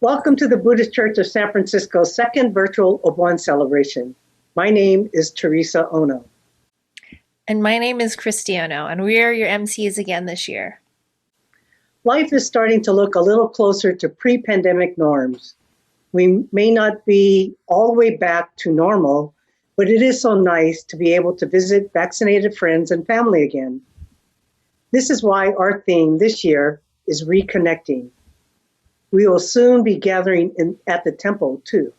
Welcome to the Buddhist Church of San Francisco's second virtual Obon celebration. My name is Teresa Ono. And my name is Kristee Ono, and we are your MCs again this year. Life is starting to look a little closer to pre-pandemic norms. We may not be all the way back to normal, but it is so nice to be able to visit vaccinated friends and family again. This is why our theme this year is reconnecting. We will soon be gathering at the temple too.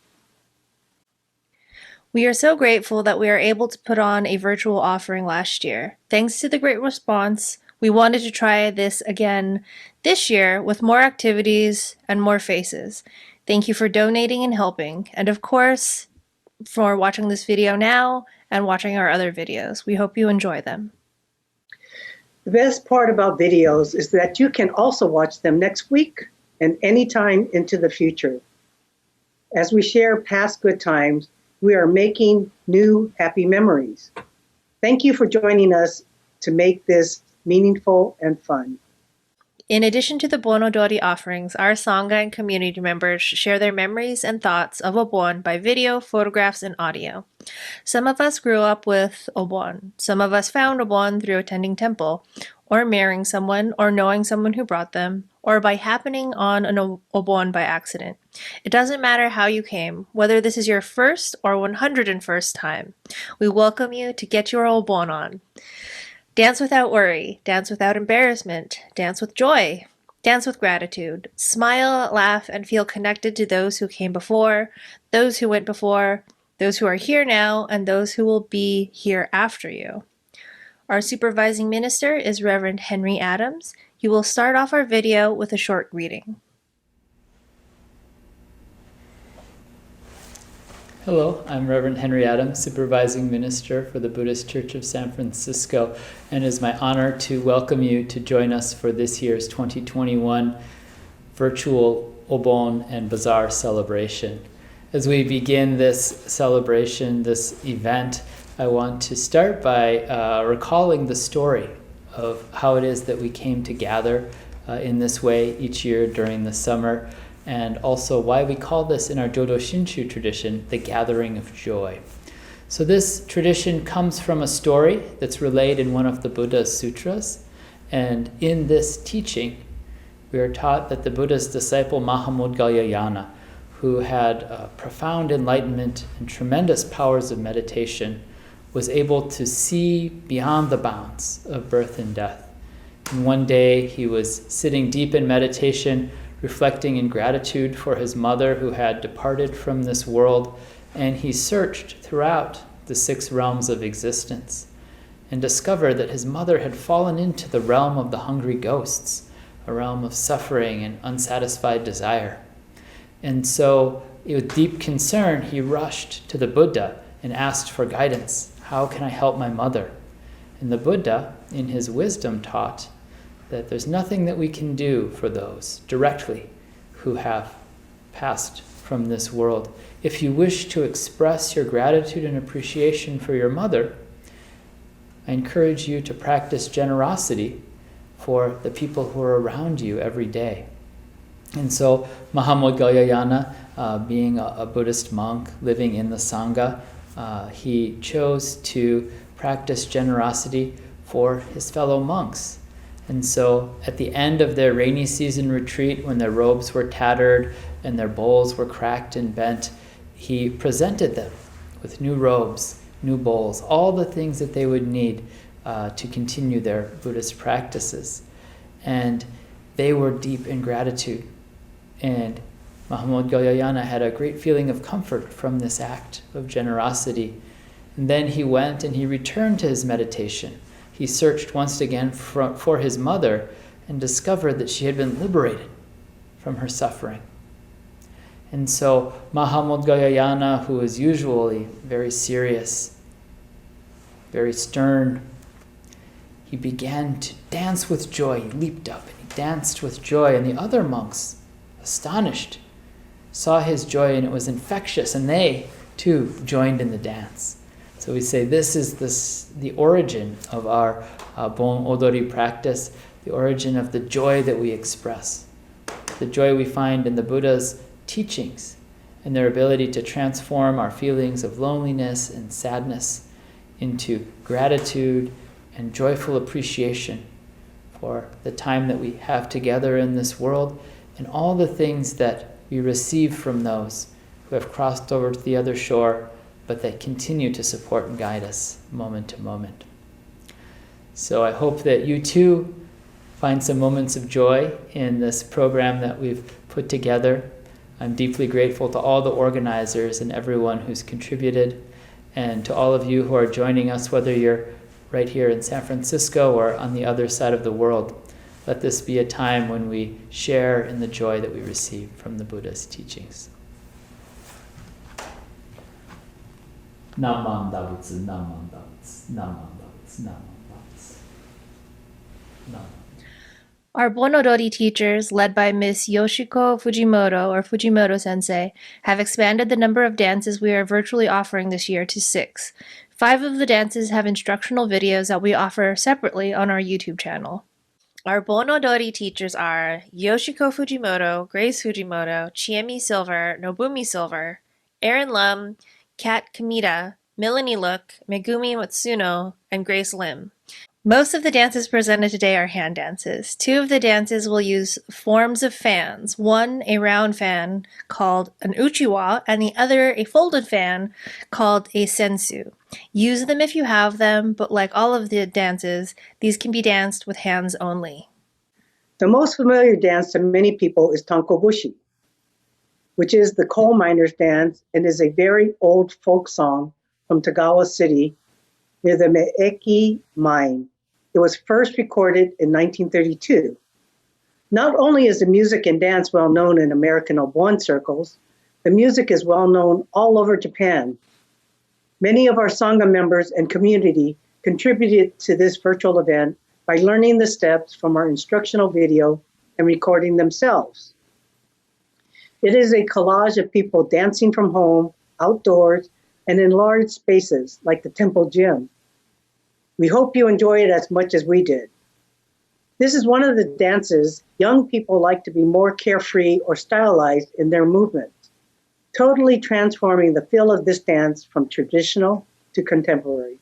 We are so grateful that we are able to put on a virtual offering last year. Thanks to the great response, we wanted to try this again this year with more activities and more faces. Thank you for donating and helping, and of course, for watching this video now and watching our other videos. We hope you enjoy them. The best part about videos is that you can also watch them next week and anytime into the future. As we share past good times, we are making new happy memories. Thank you for joining us to make this meaningful and fun. In addition to the Bon Odori offerings, our Sangha and community members share their memories and thoughts of Obon by video, photographs, and audio. Some of us grew up with Obon. Some of us found Obon through attending temple, or marrying someone, or knowing someone who brought them, or by happening on an Obon by accident. It doesn't matter how you came, whether this is your first or 101st time. We welcome you to get your Obon on. Dance without worry, dance without embarrassment, dance with joy, dance with gratitude. Smile, laugh, and feel connected to those who came before, those who went before, those who are here now, and those who will be here after you. Our supervising minister is Reverend Henry Adams. He will start off our video with a short reading. Hello, I'm Reverend Henry Adams, Supervising Minister for the Buddhist Church of San Francisco, and it is my honor to welcome you to join us for this year's 2021 virtual Obon and Bazaar celebration. As we begin this celebration, this event, I want to start by recalling the story of how it is that we came to gather in this way each year during the summer, and also why we call this in our Jodo Shinshu tradition, the gathering of joy. So this tradition comes from a story that's relayed in one of the Buddha's sutras, and in this teaching, we are taught that the Buddha's disciple Mahamudgalyayana, who had profound enlightenment and tremendous powers of meditation, was able to see beyond the bounds of birth and death. And one day he was sitting deep in meditation, reflecting in gratitude for his mother who had departed from this world, and he searched throughout the 6 realms of existence and discovered that his mother had fallen into the realm of the hungry ghosts, a realm of suffering and unsatisfied desire. And so, with deep concern, he rushed to the Buddha and asked for guidance. How can I help my mother? And the Buddha, in his wisdom, taught that there's nothing that we can do for those directly who have passed from this world. If you wish to express your gratitude and appreciation for your mother, I encourage you to practice generosity for the people who are around you every day. And so Mahamudgalyayana, being a Buddhist monk living in the Sangha, he chose to practice generosity for his fellow monks. And so at the end of their rainy season retreat, when their robes were tattered and their bowls were cracked and bent, he presented them with new robes, new bowls, all the things that they would need to continue their Buddhist practices. And they were deep in gratitude. And Mahamudgalyayana had a great feeling of comfort from this act of generosity. And then he went and he returned to his meditation. He searched once again for his mother and discovered that she had been liberated from her suffering. And so Mahamudgalyayana, who is usually very serious, very stern, he began to dance with joy. He leaped up and he danced with joy. And the other monks, astonished, saw his joy, and it was infectious, and they too joined in the dance. So we say this is the origin of our Bon Odori practice, the origin of the joy that we express, the joy we find in the Buddha's teachings and their ability to transform our feelings of loneliness and sadness into gratitude and joyful appreciation for the time that we have together in this world and all the things that we receive from those who have crossed over to the other shore, but that continue to support and guide us moment to moment. So I hope that you too find some moments of joy in this program that we've put together. I'm deeply grateful to all the organizers and everyone who's contributed, and to all of you who are joining us, whether you're right here in San Francisco or on the other side of the world. Let this be a time when we share in the joy that we receive from the Buddha's teachings. Namam Dabutsu, Namam Dabutsu, Namam Dabutsu, Namam Dabutsu. Namam. Our Bon Odori teachers, led by Miss Yoshiko Fujimoto or Fujimoto Sensei, have expanded the number of dances we are virtually offering this year to 6. 5 of the dances have instructional videos that we offer separately on our YouTube channel. Our Bon Odori teachers are Yoshiko Fujimoto, Grace Fujimoto, Chiemi Silver, Nobumi Silver, Aaron Lum, Kat Kamita, Melanie Look, Megumi Matsuno, and Grace Lim. Most of the dances presented today are hand dances. 2 of the dances will use forms of fans. One, a round fan called an uchiwa, and the other, a folded fan called a sensu. Use them if you have them, but like all of the dances, these can be danced with hands only. The most familiar dance to many people is Tanko Bushi, which is the coal miner's dance and is a very old folk song from Tagawa City near the Meeki mine. It was first recorded in 1932. Not only is the music and dance well known in American Obon circles, the music is well known all over Japan. Many of our Sangha members and community contributed to this virtual event by learning the steps from our instructional video and recording themselves. It is a collage of people dancing from home, outdoors, and in large spaces like the temple gym. We hope you enjoy it as much as we did. This is one of the dances young people like to be more carefree or stylized in their movements, totally transforming the feel of this dance from traditional to contemporary.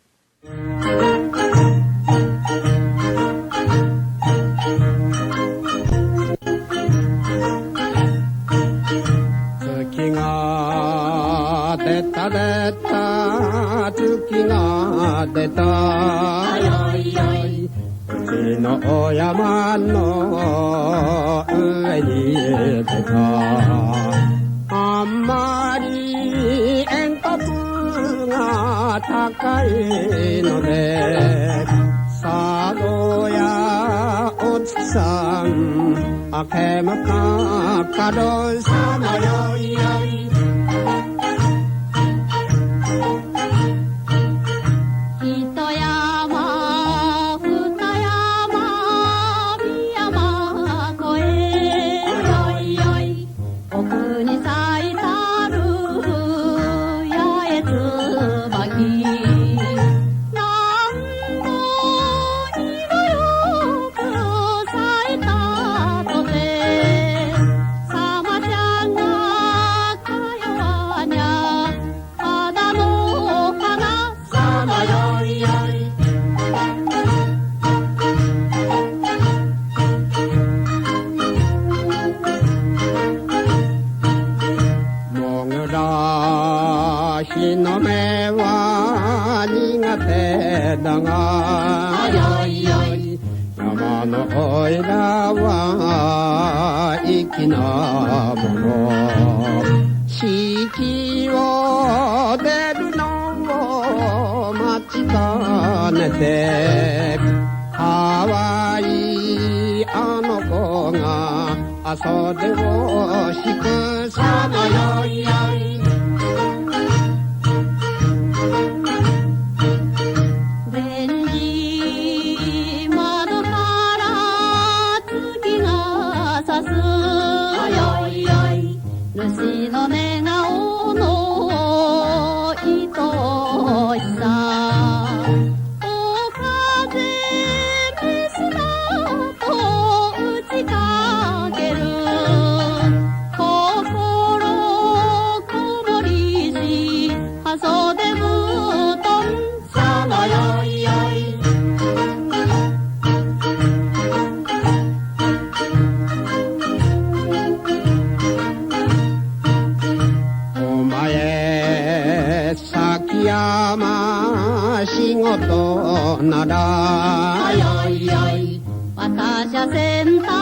ならよいよい私は先端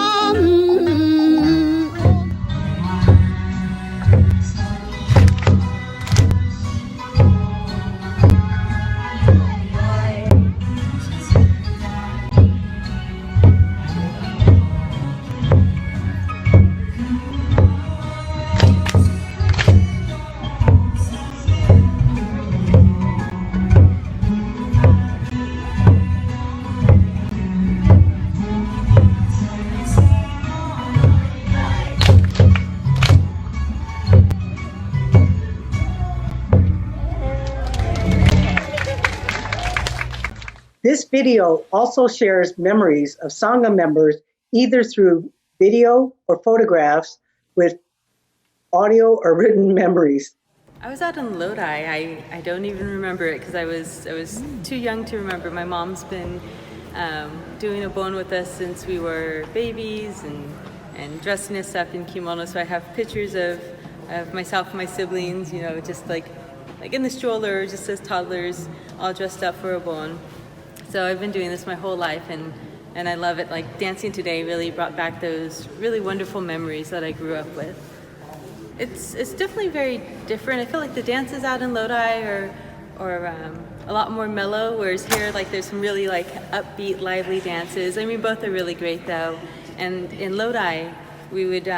This video also shares memories of Sangha members either through video or photographs with audio or written memories. I was out in Lodi. I don't even remember it because I was too young to remember. My mom's been doing Obon with us since we were babies and dressing us up in kimono. So I have pictures of myself and my siblings, you know, just like in the stroller, just as toddlers, all dressed up for Obon. So I've been doing this my whole life, and I love it. Like dancing today really brought back those really wonderful memories that I grew up with. It's definitely very different. I feel like the dances out in Lodi are a lot more mellow, whereas here like there's some really like upbeat, lively dances. I mean, both are really great though. And in Lodi, we would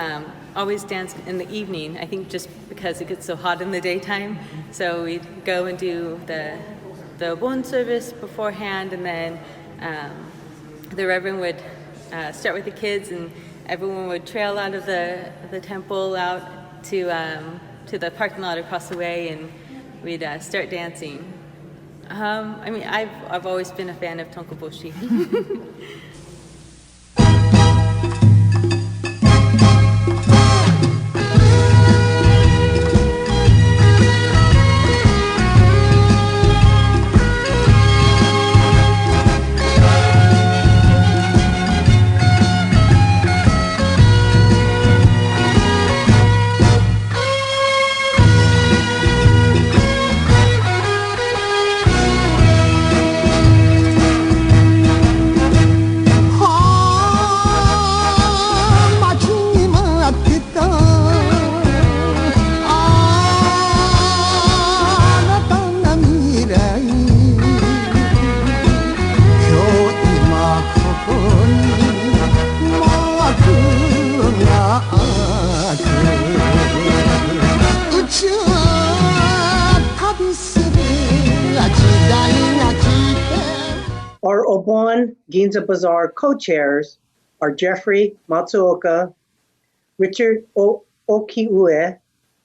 always dance in the evening. I think just because it gets so hot in the daytime, so we'd go and do the Obon service beforehand, and then the Reverend would start with the kids, and everyone would trail out of the temple out to the parking lot across the way, and we'd start dancing. I mean, I've always been a fan of Tanko Bushi. ちは旅する時代が来て Our Obon Ginza Bazaar co-chairs are Jeffrey Matsuoka, Richard Okiue,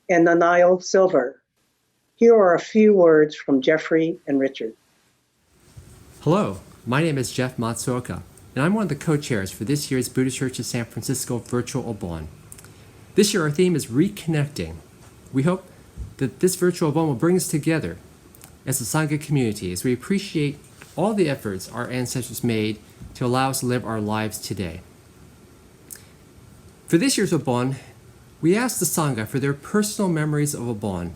and Nanayo Silver. Here are a few words from Jeffrey and Richard. Hello, my name is Jeff Matsuoka, and I'm one of the co-chairs for this year's Buddhist Church of San Francisco Virtual Obon. This year our theme is Reconnecting. We hope that this virtual Obon will bring us together as a Sangha community as we appreciate all the efforts our ancestors made to allow us to live our lives today. For this year's Obon, we asked the Sangha for their personal memories of Obon.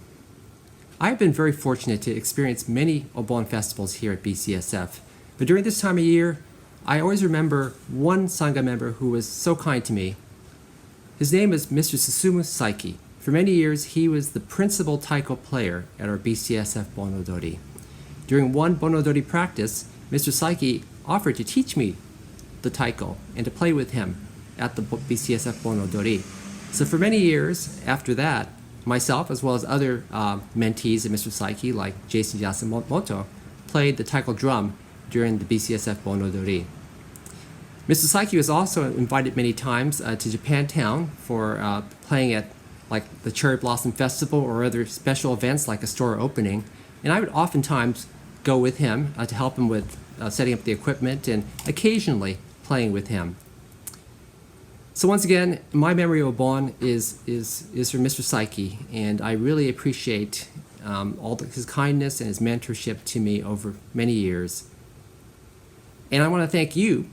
I've been very fortunate to experience many Obon festivals here at BCSF, but during this time of year, I always remember one Sangha member who was so kind to me. His name is Mr. Susumu Saiki. For many years, he was the principal taiko player at our BCSF Bonodori. During one Bonodori practice, Mr. Saiki offered to teach me the taiko and to play with him at the BCSF Bonodori. So for many years after that, myself as well as other mentees of Mr. Saiki like Jason Yasumoto played the taiko drum during the BCSF Bonodori. Mr. Saiki was also invited many times to Japantown for playing at like the Cherry Blossom Festival or other special events like a store opening, and I would oftentimes go with him to help him with setting up the equipment and occasionally playing with him. So once again, my memory of Obon is from Mr. Saiki, and I really appreciate his kindness and his mentorship to me over many years. And I want to thank you,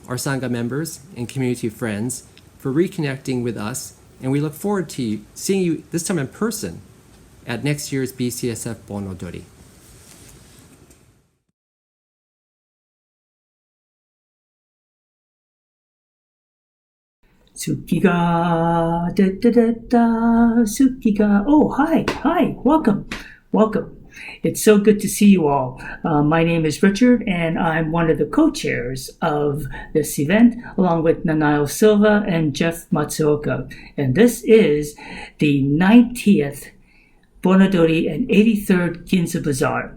our Sangha members and community friends, for reconnecting with us, and we look forward to seeing you this time in person at next year's BCSF Bonodori. Sukiga, da da da da, Sukiga. Oh, hi, welcome. It's so good to see you all. My name is Richard, and I'm one of the co-chairs of this event, along with Nanayo Silva and Jeff Matsuoka. And this is the 90th Bonodori and 83rd Ginza Bazaar.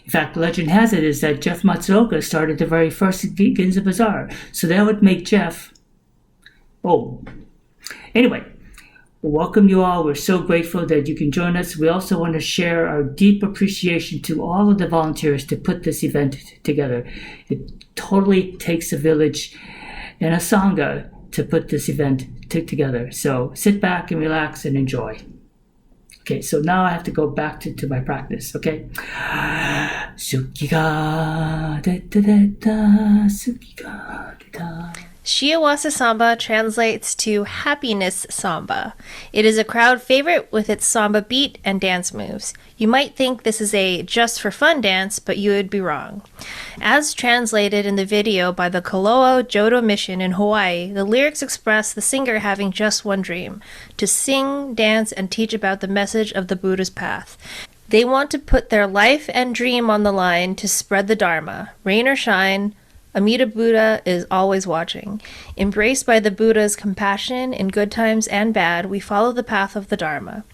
In fact, legend has it is that Jeff Matsuoka started the very first Ginza Bazaar. So that would make Jeff... Oh. Anyway, welcome you all. We're so grateful that you can join us. We also want to share our deep appreciation to all of the volunteers to put this event together. It totally takes a village and a sangha to put this event together. So sit back and relax and enjoy. Okay, so now I have to go back to my practice, okay? Sukiga, da da da da, sukiga, da da. Shiawase Samba translates to Happiness Samba. It is a crowd favorite with its samba beat and dance moves. You might think this is a just for fun dance, but you would be wrong. As translated in the video by the Koloa Jodo Mission in Hawaii, the lyrics express the singer having just one dream: to sing, dance, and teach about the message of the Buddha's path. They want to put their life and dream on the line to spread the Dharma. Rain or shine, Amida Buddha is always watching. Embraced by the Buddha's compassion in good times and bad, we follow the path of the Dharma.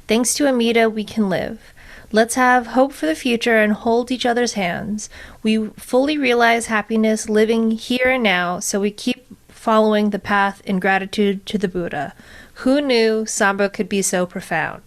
Thanks to Amida, we can live. Let's have hope for the future and hold each other's hands. We fully realize happiness living here and now, so we keep following the path in gratitude to the Buddha. Who knew Samba could be so profound?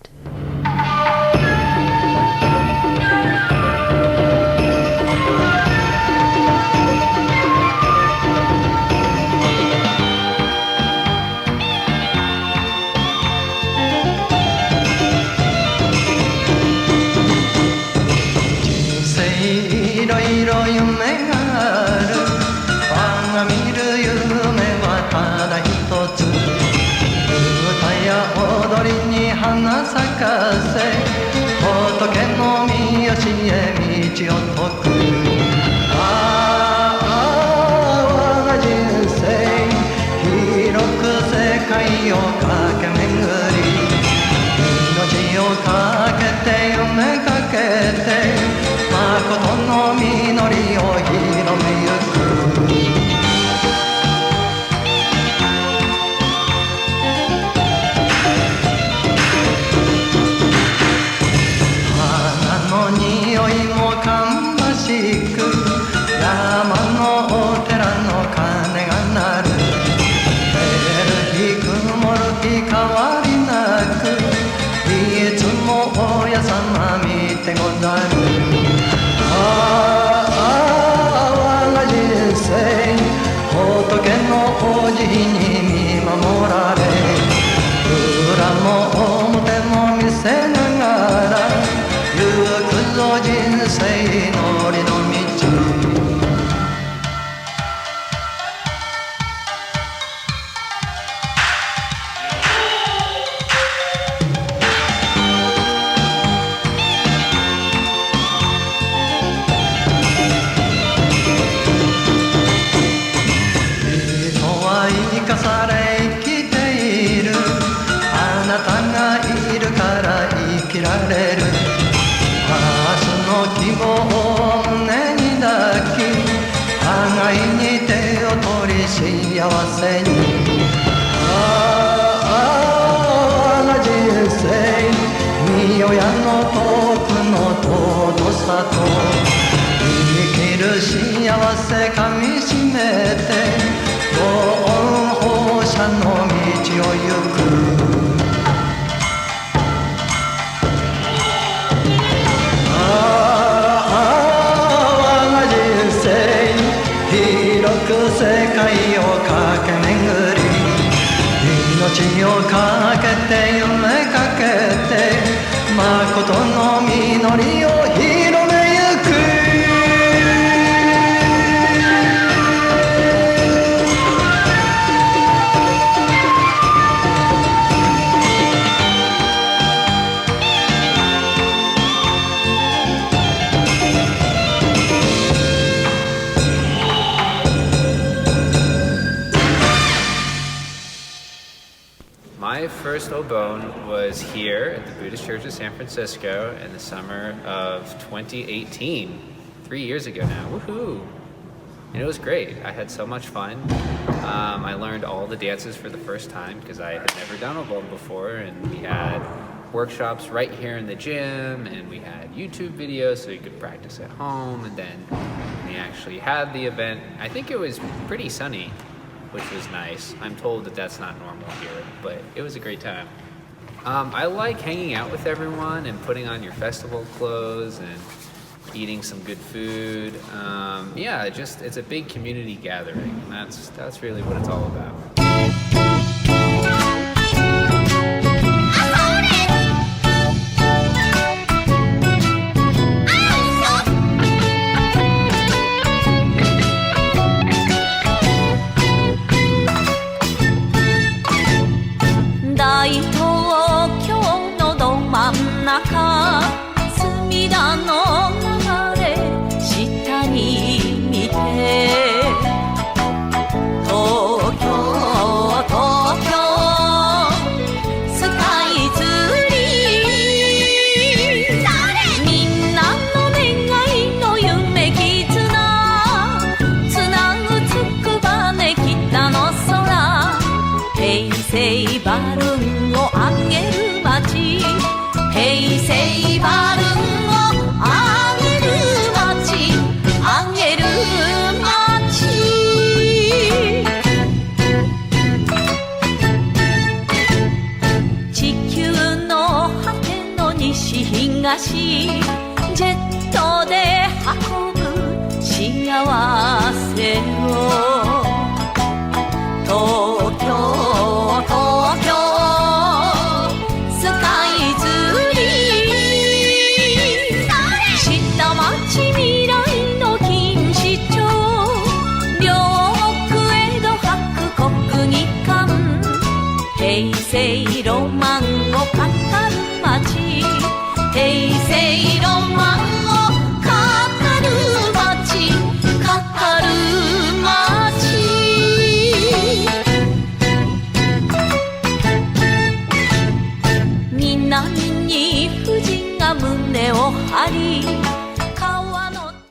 My first Obon was here at the Buddhist Church of San Francisco in the summer of 2018, 3 years ago now. Woohoo! And it was great. I had so much fun. I learned all the dances for the first time because I had never done Obon before, and we had workshops right here in the gym, and we had YouTube videos so you could practice at home, and then we actually had the event. I think it was pretty sunny, which was nice. I'm told that that's not normal here, but it was a great time. I like hanging out with everyone and putting on your festival clothes and eating some good food. It's a big community gathering, and that's really what it's all about.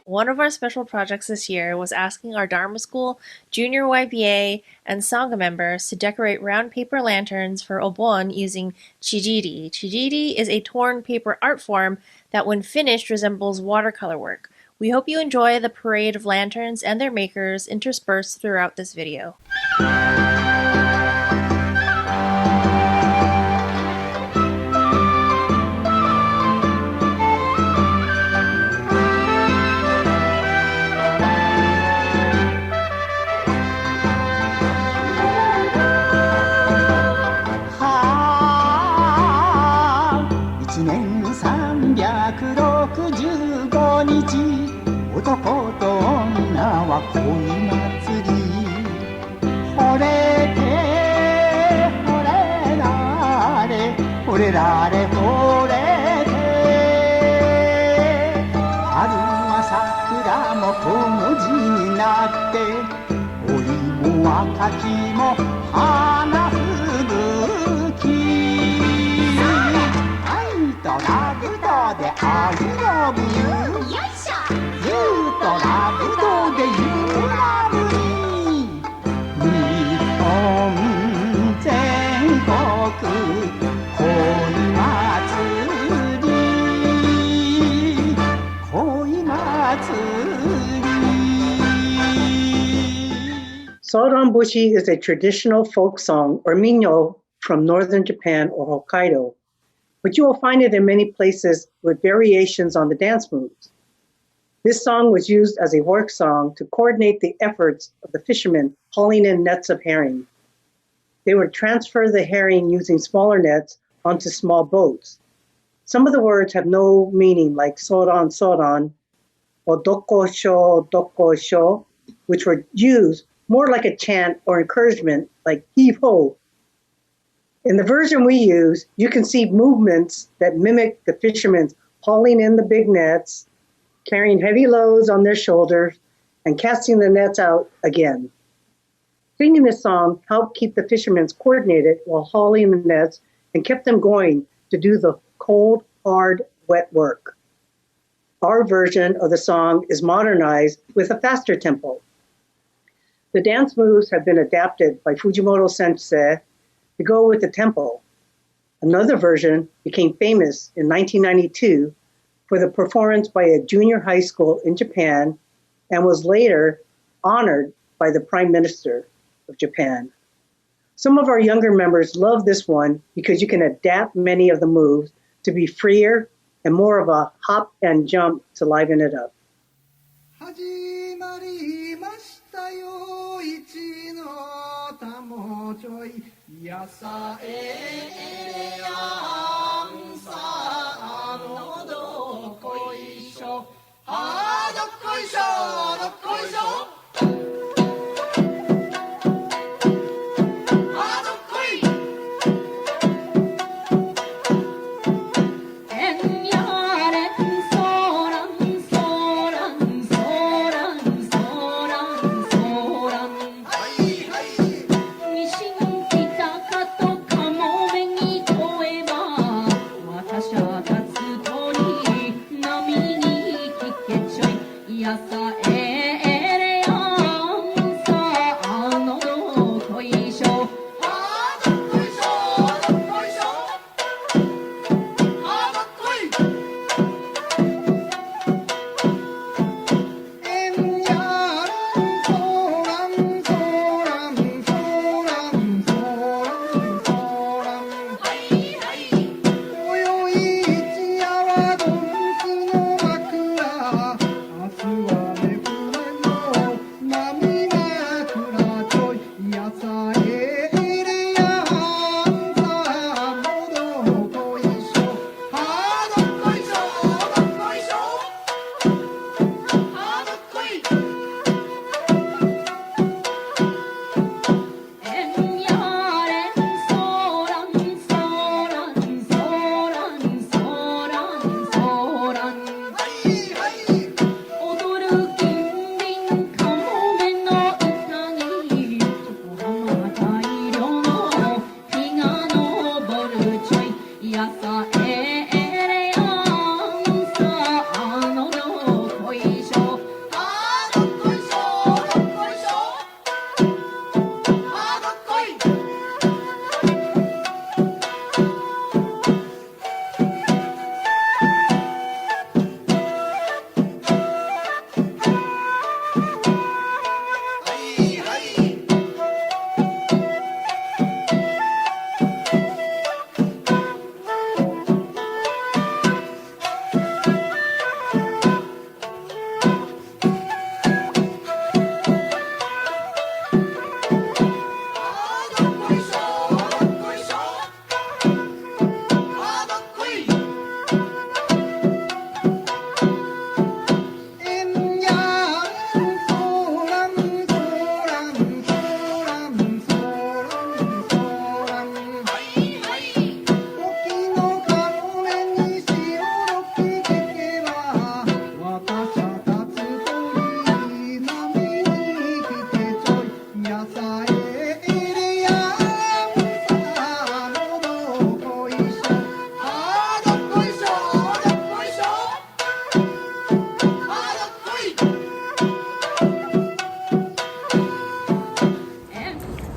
One of our special projects this year was asking our Dharma School, Junior YBA, and Sangha members to decorate round paper lanterns for Obon using chijiri. Chijiri is a torn paper art form that when finished resembles watercolor work. We hope you enjoy the parade of lanterns and their makers interspersed throughout this video. Soran Bushi is a traditional folk song or minyo from northern Japan or Hokkaido, but you will find it in many places with variations on the dance moves. This song was used as a work song to coordinate the efforts of the fishermen hauling in nets of herring. They would transfer the herring using smaller nets onto small boats. Some of the words have no meaning, like soran soran or doko sho, which were used more like a chant or encouragement, like heave ho. In the version we use, you can see movements that mimic the fishermen hauling in the big nets, carrying heavy loads on their shoulders, and casting the nets out again. Singing this song helped keep the fishermen coordinated while hauling the nets and kept them going to do the cold, hard, wet work. Our version of the song is modernized with a faster tempo. The dance moves have been adapted by Fujimoto Sensei to go with the tempo. Another version became famous in 1992 for the performance by a junior high school in Japan and was later honored by the Prime Minister of Japan. Some of our younger members love this one because you can adapt many of the moves to be freer and more of a hop and jump to liven it up. 始まりましたよ一のたもちょいやさえやんさのどこいしょあどっこいしょどっこいしょ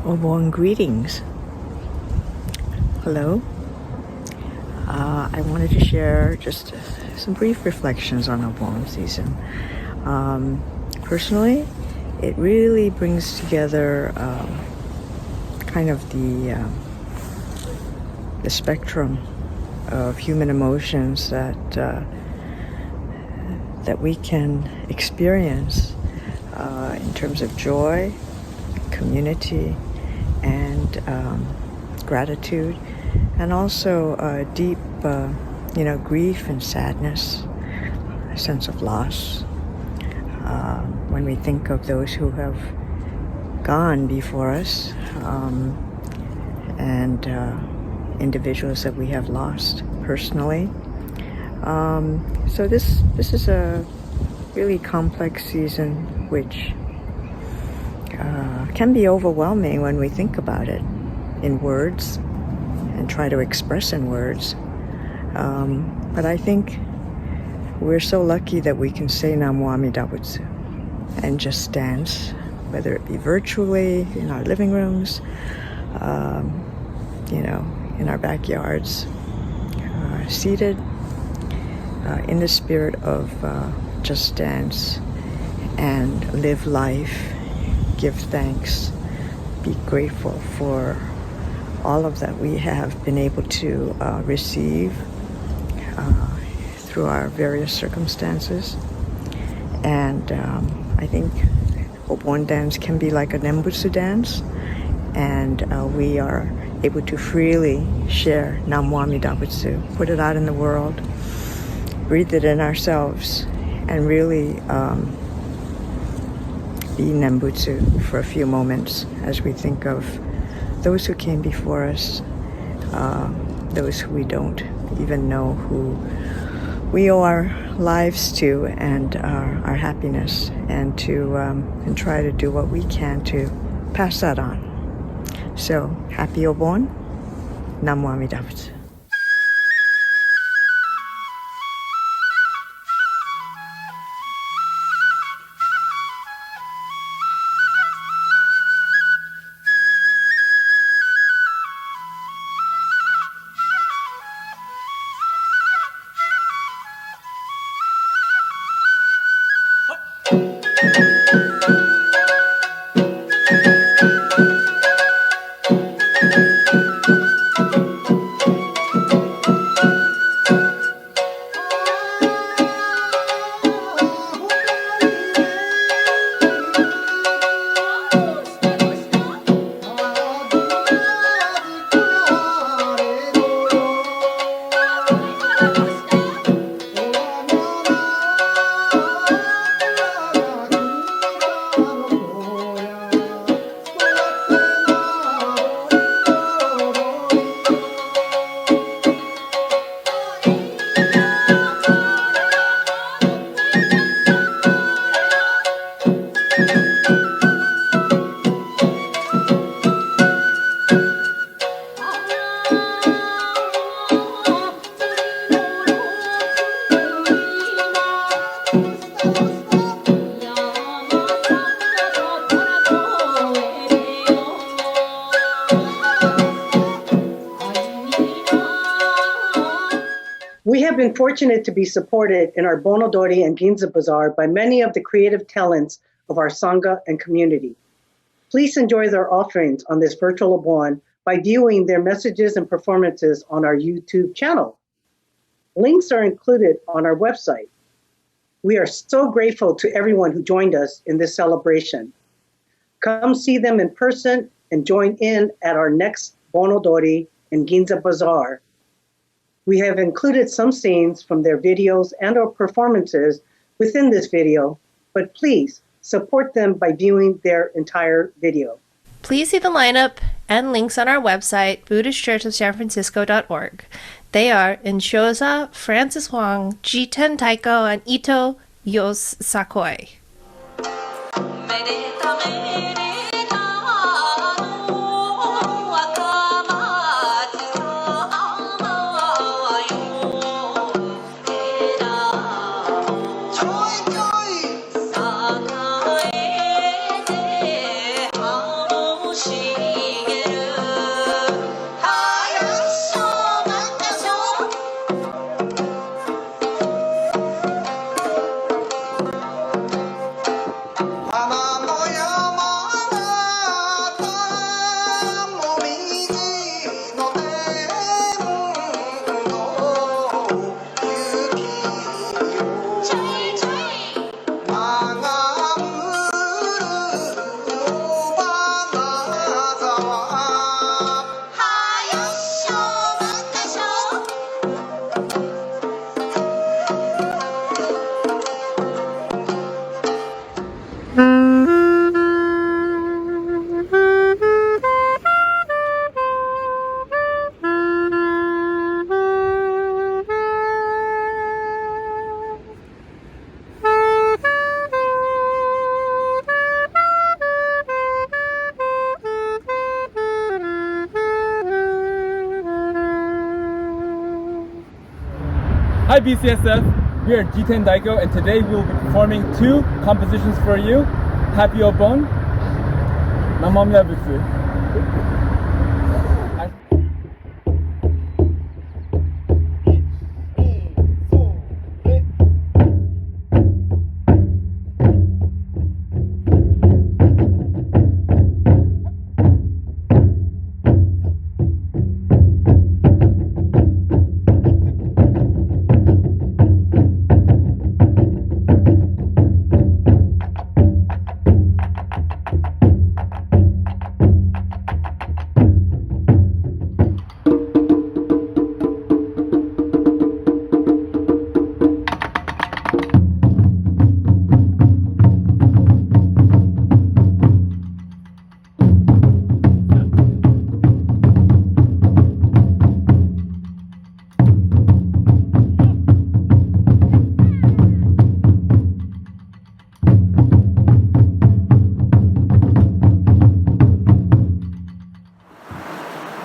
Obon greetings. Hello. I wanted to share just some brief reflections on Obon season. Personally, it really brings together kind of the spectrum of human emotions that we can experience in terms of joy, community, and gratitude, and also deep, grief and sadness, a sense of loss. When we think of those who have gone before us, and individuals that we have lost personally. So this is a really complex season which can be overwhelming when we think about it in words and try to express in words. But I think we're so lucky that we can say Namo Amida Butsu and just dance, whether it be virtually in our living rooms, in our backyards, seated in the spirit of just dance and live life, give thanks, be grateful for all of that we have been able to receive through our various circumstances. And I think Obon dance can be like a Nembutsu dance, and we are able to freely share Namo Amida Butsu, put it out in the world, breathe it in ourselves, and really be Nembutsu for a few moments as we think of those who came before us, those who we don't even know, who we owe our lives to and our happiness, and to and try to do what we can to pass that on. So, happy Obon, Namo Amida Butsu. We have been fortunate to be supported in our Bonodori and Ginza Bazaar by many of the creative talents of our Sangha and community. Please enjoy their offerings on this virtual Obon by viewing their messages and performances on our YouTube channel. Links are included on our website. We are so grateful to everyone who joined us in this celebration. Come see them in person and join in at our next Bonodori and Ginza Bazaar. We have included some scenes from their videos and or performances within this video, but please support them by viewing their entire video. Please see the lineup and links on our website, BuddhistChurchOfSanFrancisco.org. They are Ensohza, Francis Wong, Jiten, Daiko, and Ito Yosakoi. Hi BCSF, we are Jiten Daiko, and today we will be performing 2 compositions for you. Happy Obon, Memanbetsu.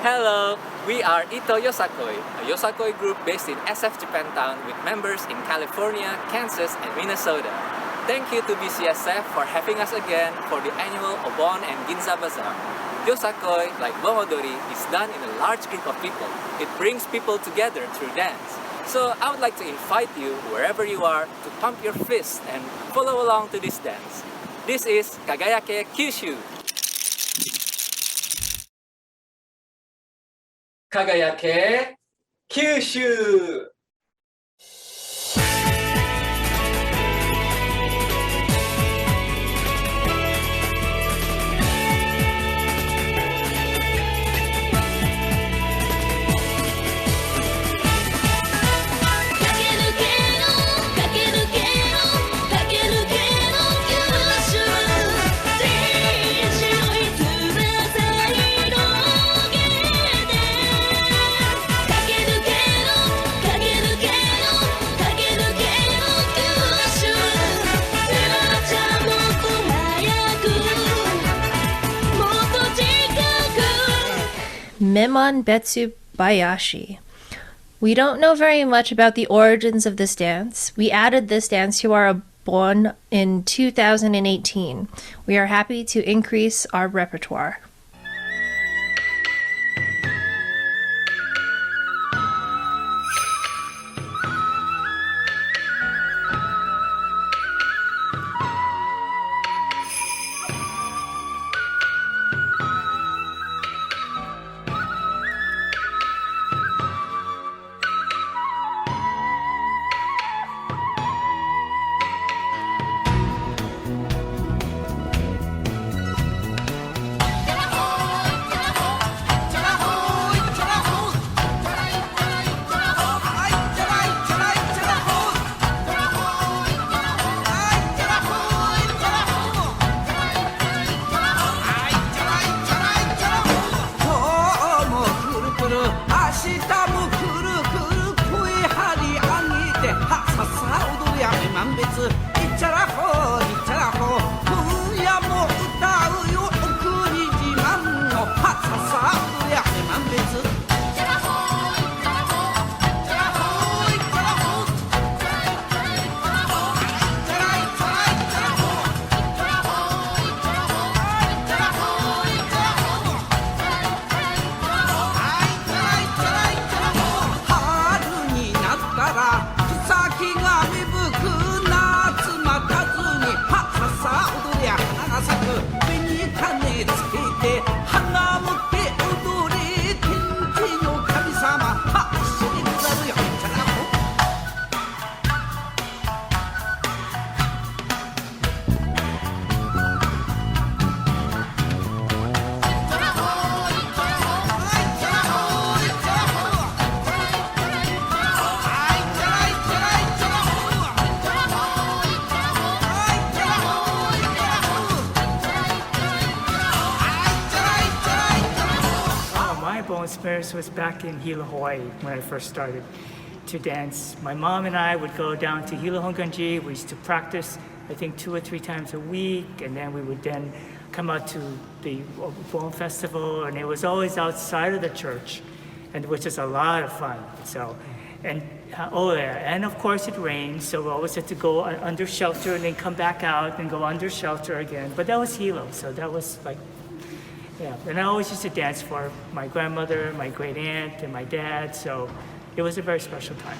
Hello, we are Ito Yosakoi, a Yosakoi group based in SF Japantown with members in California, Kansas, and Minnesota. Thank you to BCSF for having us again for the annual Obon and Ginza Bazaar. Yosakoi, like Wong Odori, is done in a large group of people. It brings people together through dance. So I would like to invite you, wherever you are, to pump your fists and follow along to this dance. This is Kagayake Kyushu. Kagayake Kyushu. Memanbetsu Bayashi. We don't know very much about the origins of this dance. We added this dance to our Obon in 2018. We are happy to increase our repertoire. Experience was back in Hilo, Hawaii when I first started to dance. My mom and I would go down to Hilo Honganji. We used to practice, I think, 2 or 3 times a week, and then we would then come out to the Obon Festival, and it was always outside of the church, and which is a lot of fun. So And oh yeah, and of course it rained, so we always had to go under shelter and then come back out and go under shelter again. But that was Hilo, so that was like, yeah. And I always used to dance for my grandmother, my great aunt, and my dad, so it was a very special time.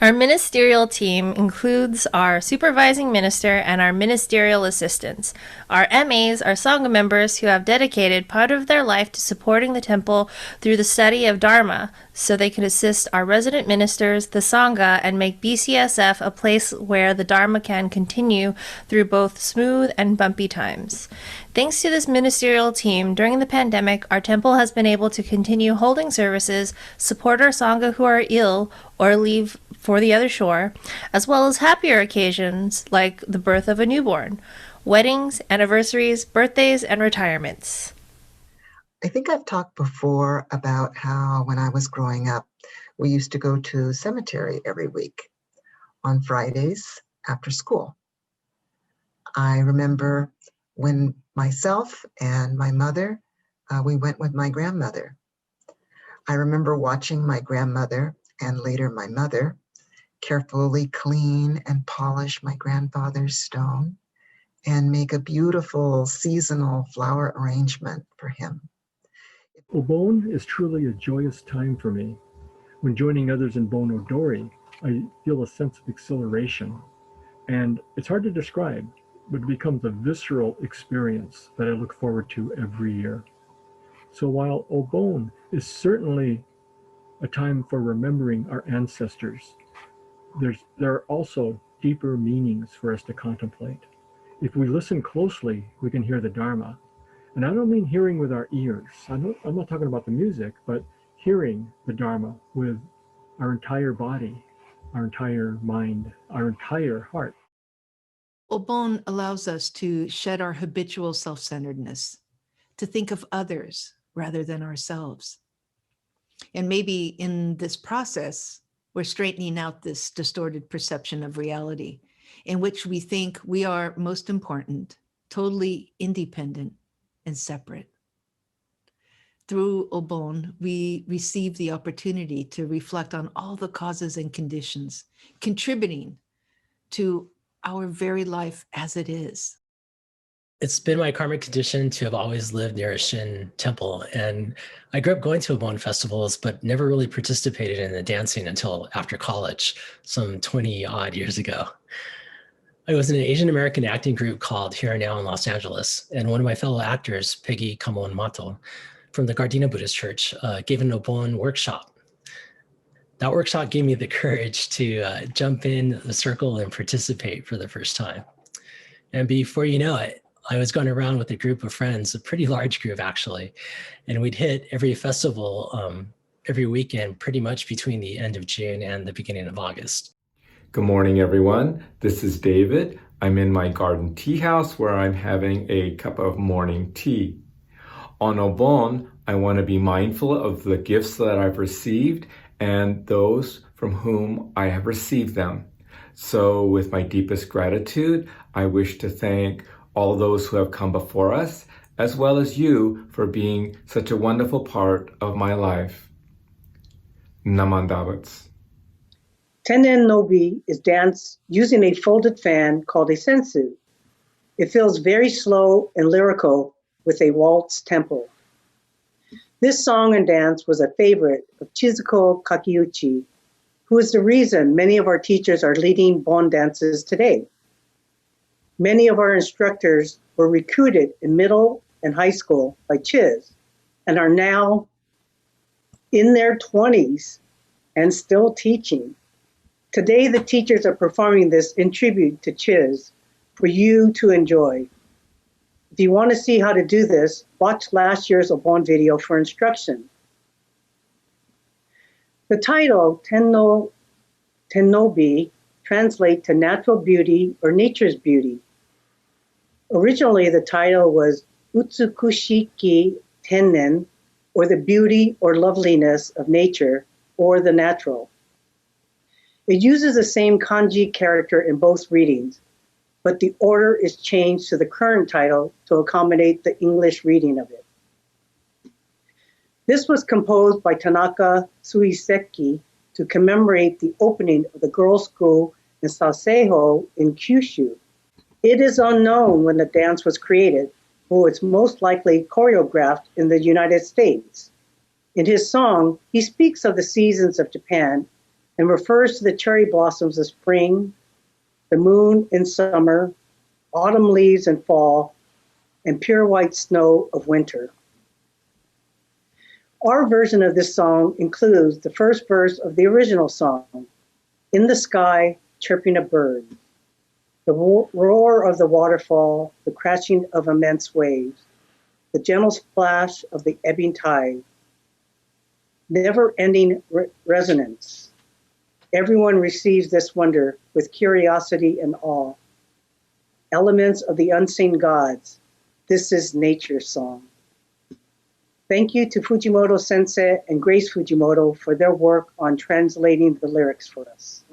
Our ministerial team includes our supervising minister and our ministerial assistants. Our MAs are Sangha members who have dedicated part of their life to supporting the temple through the study of Dharma, so they can assist our resident ministers, the Sangha, and make BCSF a place where the Dharma can continue through both smooth and bumpy times. Thanks to this ministerial team, during the pandemic, our temple has been able to continue holding services, support our Sangha who are ill or leave for the other shore, as well as happier occasions like the birth of a newborn, weddings, anniversaries, birthdays, and retirements. I think I've talked before about how when I was growing up, we used to go to cemetery every week on Fridays after school. I remember when myself and my mother, we went with my grandmother. I remember watching my grandmother and later my mother carefully clean and polish my grandfather's stone and make a beautiful seasonal flower arrangement for him. Obon is truly a joyous time for me. When joining others in Bon Odori, I feel a sense of exhilaration. And it's hard to describe, but it becomes a visceral experience that I look forward to every year. So while Obon is certainly a time for remembering our ancestors, there are also deeper meanings for us to contemplate. If we listen closely, we can hear the Dharma. And I don't mean hearing with our ears. I'm not talking about the music, but hearing the Dharma with our entire body, our entire mind, our entire heart. Obon allows us to shed our habitual self-centeredness, to think of others rather than ourselves. And maybe in this process, we're straightening out this distorted perception of reality in which we think we are most important, totally independent and separate. Through Obon, we receive the opportunity to reflect on all the causes and conditions contributing to our very life as it is. It's been my karmic condition to have always lived near a Shin temple. And I grew up going to Obon festivals, but never really participated in the dancing until after college, some 20 odd years ago. I was in an Asian American acting group called Here and Now in Los Angeles. And one of my fellow actors, Peggy Kamon Mato, from the Gardena Buddhist Church, gave an Obon workshop. That workshop gave me the courage to jump in the circle and participate for the first time. And before you know it, I was going around with a group of friends, a pretty large group actually, and we'd hit every festival every weekend pretty much between the end of June and the beginning of August. Good morning, everyone. This is David. I'm in my garden tea house where I'm having a cup of morning tea. On Obon, I want to be mindful of the gifts that I've received and those from whom I have received them. So with my deepest gratitude, I wish to thank all those who have come before us, as well as you for being such a wonderful part of my life. Namandavats. Tennen Nobi is danced using a folded fan called a sensu. It feels very slow and lyrical with a waltz tempo. This song and dance was a favorite of Chizuko Kakiuchi, who is the reason many of our teachers are leading Bon dances today. Many of our instructors were recruited in middle and high school by Chiz and are now in their 20s and still teaching. Today, the teachers are performing this in tribute to Chiz for you to enjoy. If you want to see how to do this, watch last year's Obon video for instruction. The title, Tennobi, translates to natural beauty or nature's beauty. Originally, the title was Utsukushiki Tennen, or the beauty or loveliness of nature, or the natural. It uses the same kanji character in both readings, but the order is changed to the current title to accommodate the English reading of it. This was composed by Tanaka Suiseki to commemorate the opening of the girls' school in Saseiho in Kyushu. It is unknown when the dance was created, but it's most likely choreographed in the United States. In his song, he speaks of the seasons of Japan and refers to the cherry blossoms of spring, the moon in summer, autumn leaves in fall, and pure white snow of winter. Our version of this song includes the first verse of the original song, In the Sky, Chirping a Bird, the roar of the waterfall, the crashing of immense waves, the gentle splash of the ebbing tide, never-ending resonance. Everyone receives this wonder with curiosity and awe. Elements of the unseen gods. This is nature's song. Thank you to Fujimoto Sensei and Grace Fujimoto for their work on translating the lyrics for us.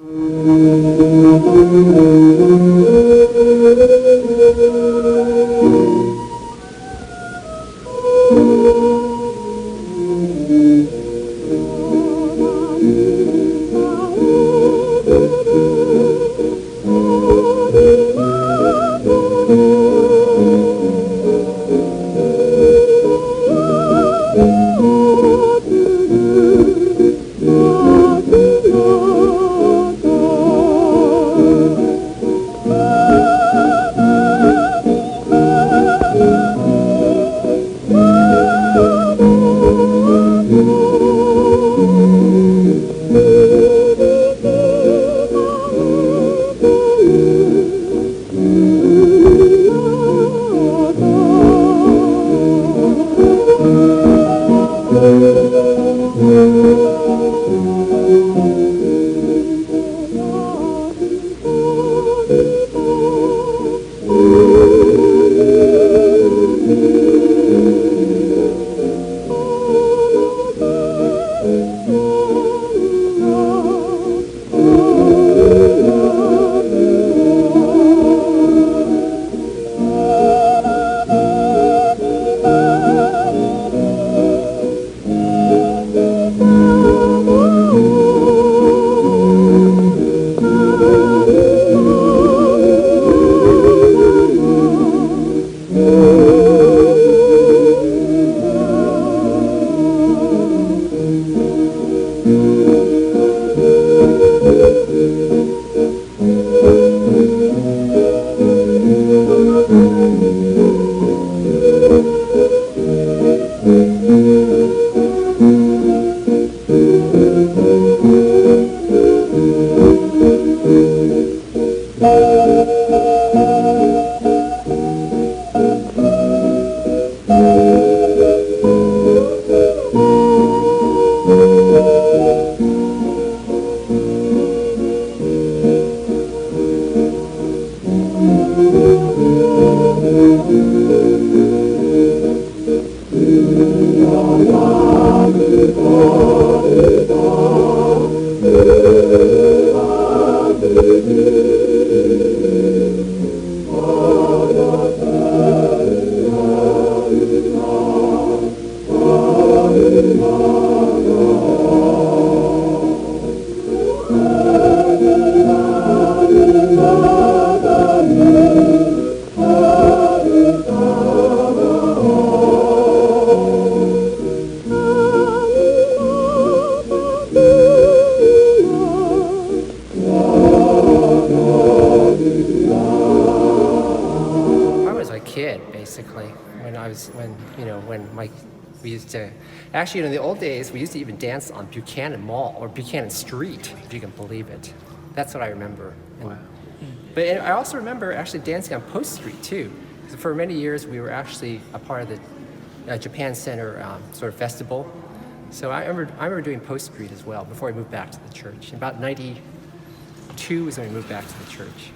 kid, basically. We used to, actually, in the old days, we used to even dance on Buchanan Mall or Buchanan Street, if you can believe it. That's what I remember. But I also remember actually dancing on Post Street, too. For many years, we were actually a part of the Japan Center sort of festival. So I remember doing Post Street as well before we moved back to the church. In about 92 is when we moved back to the church.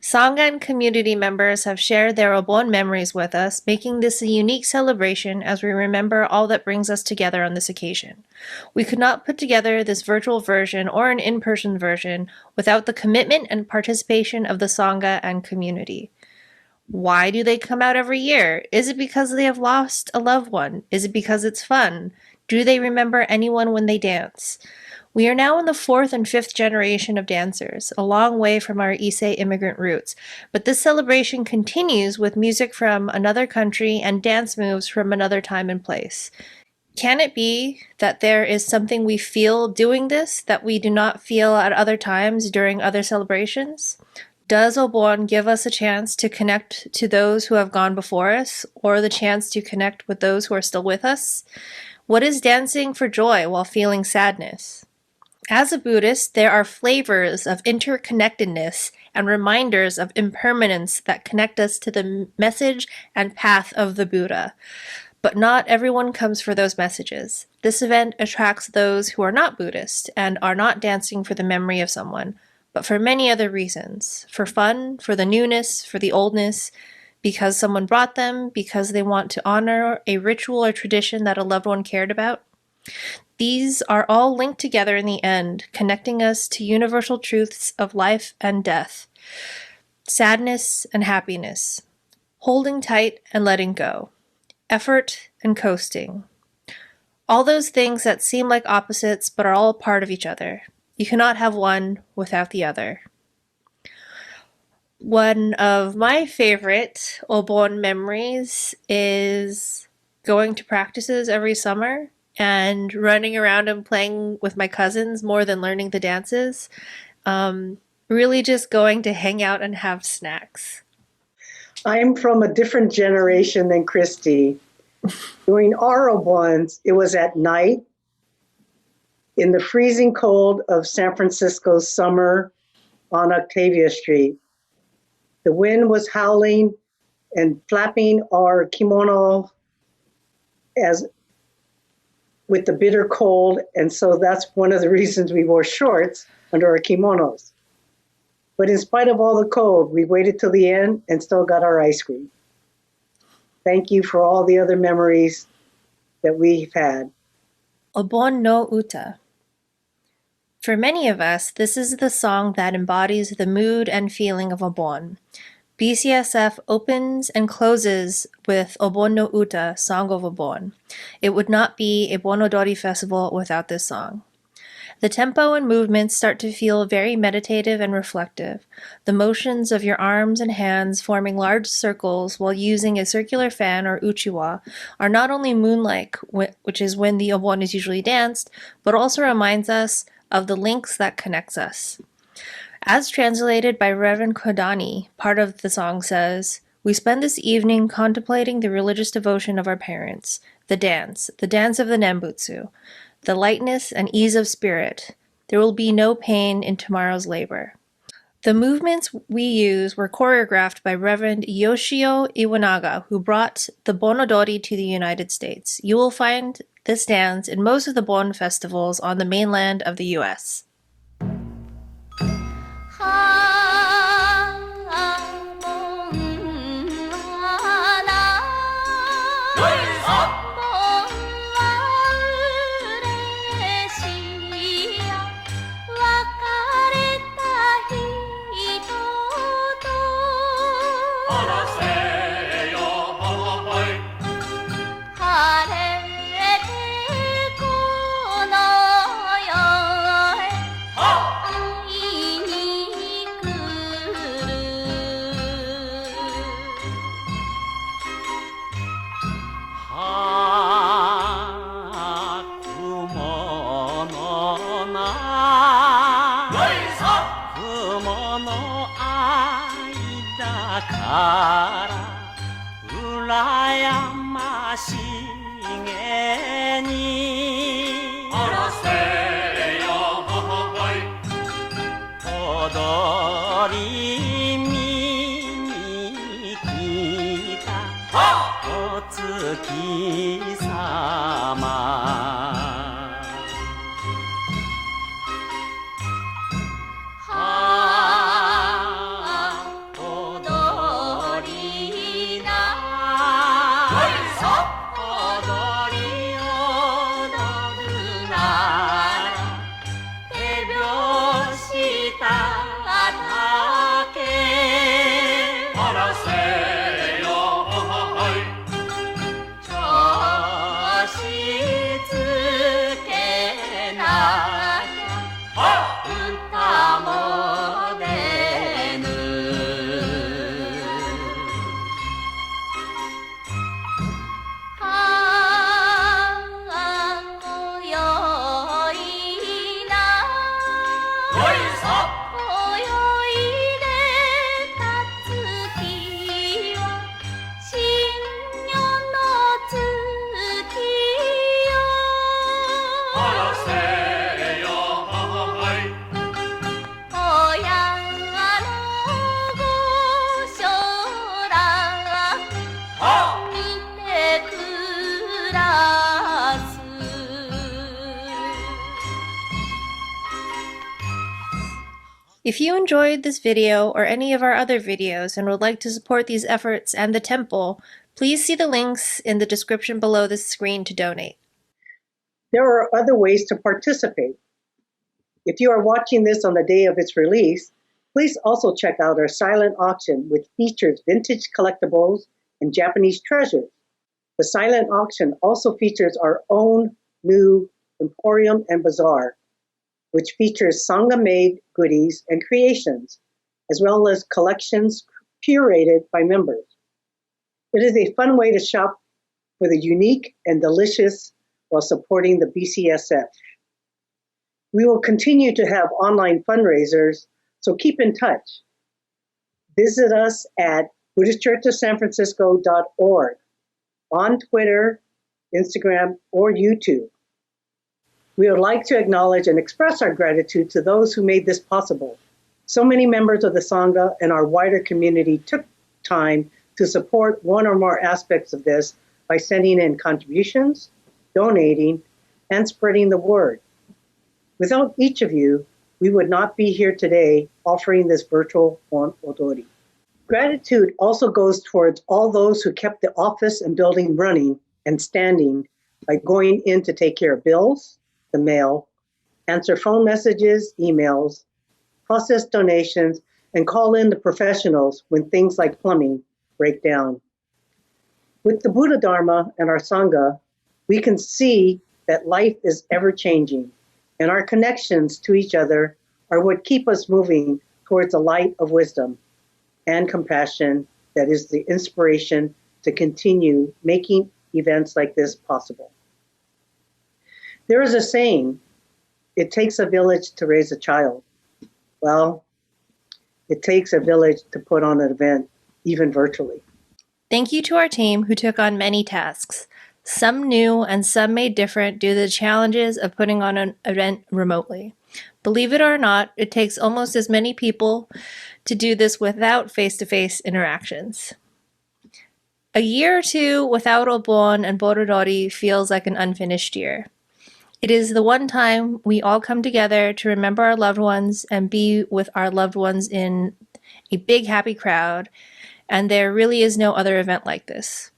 Sangha and community members have shared their Obon memories with us, making this a unique celebration as we remember all that brings us together on this occasion. We could not put together this virtual version or an in-person version without the commitment and participation of the Sangha and community. Why do they come out every year? Is it because they have lost a loved one? Is it because it's fun? Do they remember anyone when they dance? We are now in the 4th and 5th generation of dancers, a long way from our Issei immigrant roots, but this celebration continues with music from another country and dance moves from another time and place. Can it be that there is something we feel doing this that we do not feel at other times during other celebrations? Does Obon give us a chance to connect to those who have gone before us, or the chance to connect with those who are still with us? What is dancing for joy while feeling sadness? As a Buddhist, there are flavors of interconnectedness and reminders of impermanence that connect us to the message and path of the Buddha. But not everyone comes for those messages. This event attracts those who are not Buddhist and are not dancing for the memory of someone, but for many other reasons. For fun, for the newness, for the oldness, because someone brought them, because they want to honor a ritual or tradition that a loved one cared about. These are all linked together in the end, connecting us to universal truths of life and death, sadness and happiness, holding tight and letting go, effort and coasting. All those things that seem like opposites but are all part of each other. You cannot have one without the other. One of my favorite Obon memories is going to practices every summer and running around and playing with my cousins more than learning the dances. Really just going to hang out and have snacks. I'm from a different generation than Kristee. During our Obons, it was at night in the freezing cold of San Francisco's summer on Octavia Street. The wind was howling and flapping our kimono as with the bitter cold, and so that's one of the reasons we wore shorts under our kimonos. But in spite of all the cold, we waited till the end and still got our ice cream. Thank you for all the other memories that we've had. Obon no Uta. For many of us, this is the song that embodies the mood and feeling of Obon. BCSF opens and closes with Obon no Uta, Song of Obon. It would not be a Bon Odori festival without this song. The tempo and movements start to feel very meditative and reflective. The motions of your arms and hands forming large circles while using a circular fan or uchiwa are not only moon-like, which is when the Obon is usually danced, but also reminds us of the links that connects us. As translated by Reverend Kodani, part of the song says, "We spend this evening contemplating the religious devotion of our parents, the dance of the Nembutsu, the lightness and ease of spirit. There will be no pain in tomorrow's labor." The movements we use were choreographed by Reverend Yoshio Iwanaga, who brought the Bon Odori to the United States. You will find this dance in most of the Bon festivals on the mainland of the U.S. If you enjoyed this video or any of our other videos and would like to support these efforts and the temple, please see the links in the description below this screen to donate. There are other ways to participate. If you are watching this on the day of its release, please also check out our silent auction, which features vintage collectibles and Japanese treasures. The silent auction also features our own new Emporium and Bazaar, which features Sangha-made goodies and creations, as well as collections curated by members. It is a fun way to shop for the unique and delicious while supporting the BCSF. We will continue to have online fundraisers, so keep in touch. Visit us at BuddhistChurchOfSanFrancisco.org, on Twitter, Instagram, or YouTube. We would like to acknowledge and express our gratitude to those who made this possible. So many members of the Sangha and our wider community took time to support one or more aspects of this by sending in contributions, donating, and spreading the word. Without each of you, we would not be here today offering this virtual Bon Odori. Gratitude also goes towards all those who kept the office and building running and standing by going in to take care of bills, the mail, answer phone messages, emails, process donations, and call in the professionals when things like plumbing break down. With the Buddha Dharma and our Sangha, we can see that life is ever changing, and our connections to each other are what keep us moving towards a light of wisdom and compassion that is the inspiration to continue making events like this possible. There is a saying, it takes a village to raise a child. Well, it takes a village to put on an event, even virtually. Thank you to our team who took on many tasks, some new and some made different due to the challenges of putting on an event remotely. Believe it or not, it takes almost as many people to do this without face-to-face interactions. A year or two without Obon and Borodori feels like an unfinished year. It is the one time we all come together to remember our loved ones and be with our loved ones in a big happy crowd, and there really is no other event like this.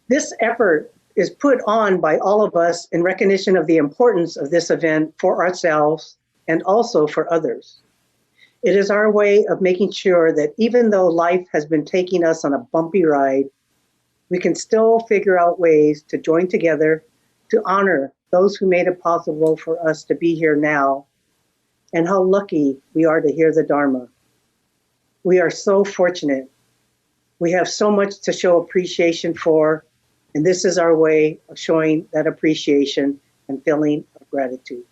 This effort is put on by all of us in recognition of the importance of this event for ourselves and also for others. It is our way of making sure that even though life has been taking us on a bumpy ride, we can still figure out ways to join together to honor those who made it possible for us to be here now, and how lucky we are to hear the Dharma. We are so fortunate. We have so much to show appreciation for, and this is our way of showing that appreciation and feeling of gratitude.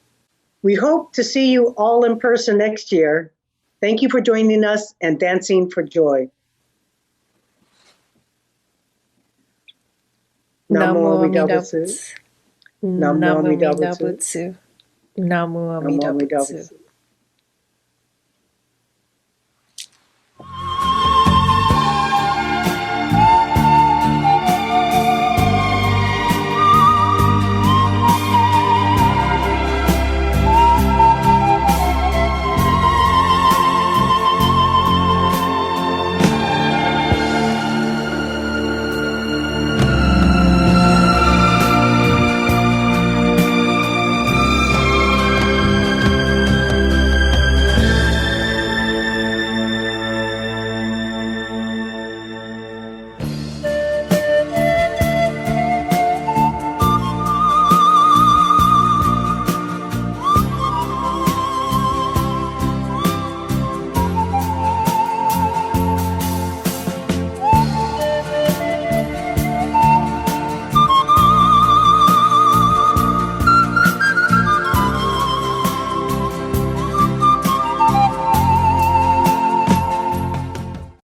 We hope to see you all in person next year. Thank you for joining us and dancing for joy. Namo Amida Butsu. Namo Amida Butsu. Namo Amida Butsu.